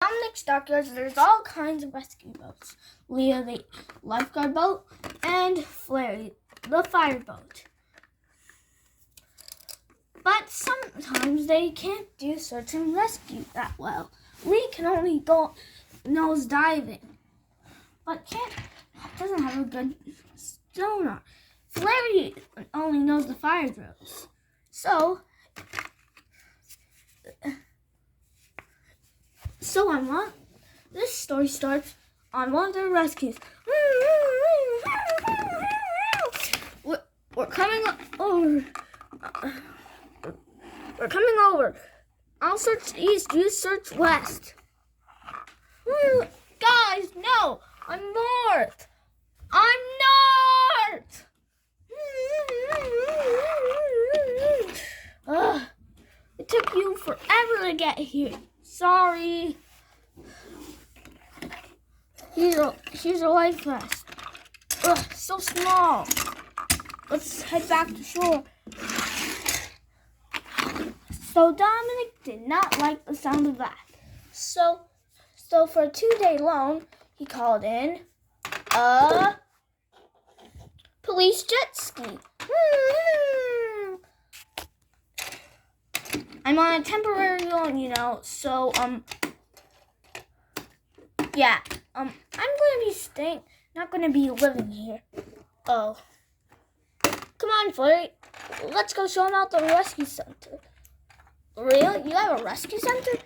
Dominic's dockyards, there's all kinds of rescue boats. Leah, the lifeguard boat, and Flary, the fireboat. But sometimes they can't do search and rescue that well. Lee can only go nose diving, but doesn't have a good sonar. Flary only knows the fire drills. So this story starts on one of their rescues. We're coming over. We're coming over. I'll search east. You search west. Guys, no. I'm north. I'm north. It took you forever to get here. Sorry. Here's a life vest. So small. Let's head back to shore. So Dominic did not like the sound of that. So for a 2-day loan, he called in a police jet ski. I'm on a temporary loan, so yeah. I'm gonna be staying, not gonna be living here. Oh. Come on, Flurry. Let's go show him out the rescue center. Really? You have a rescue center?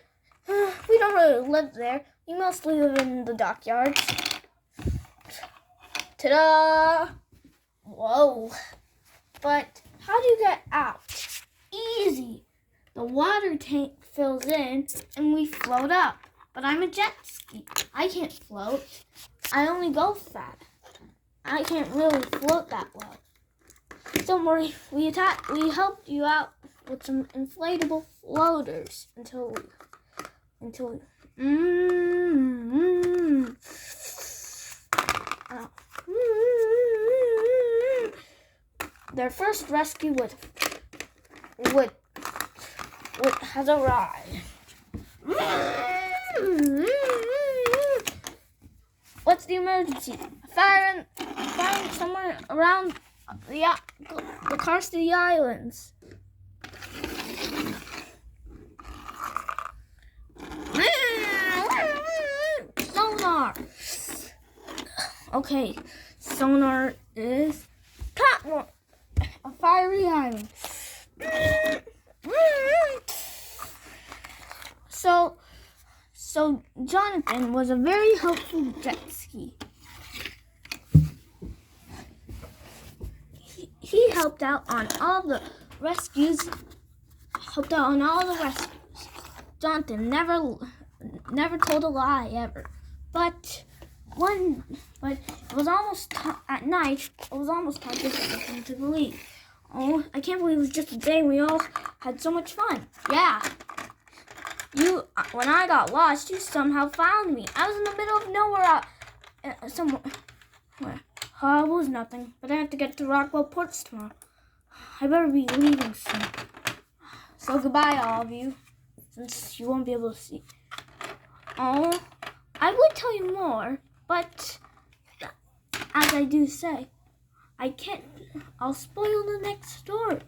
We don't really live there. We mostly live in the dockyards. Ta-da! Whoa. But how do you get out? Easy. The water tank fills in and we float up. But I'm a jet ski. I can't float. I only go fast. I can't really float that well. Don't worry, we helped you out with some inflatable floaters until their first rescue has arrived. What's the emergency? Fire somewhere around the Karsti Islands. Sonar. Okay, sonar is caught a fiery island. So Jonathan was a very helpful jet ski. He helped out on all the rescues. Jonathan never told a lie ever. But it was almost at night. It was almost time to get to leave. Oh, I can't believe it was just a day we all had so much fun. Yeah. When I got lost, you somehow found me. I was in the middle of nowhere, somewhere. It was nothing, but I have to get to Rockwell Ports tomorrow. I better be leaving soon. So goodbye, all of you, since you won't be able to see. Oh, I would tell you more, but as I do say, I can't. I'll spoil the next story.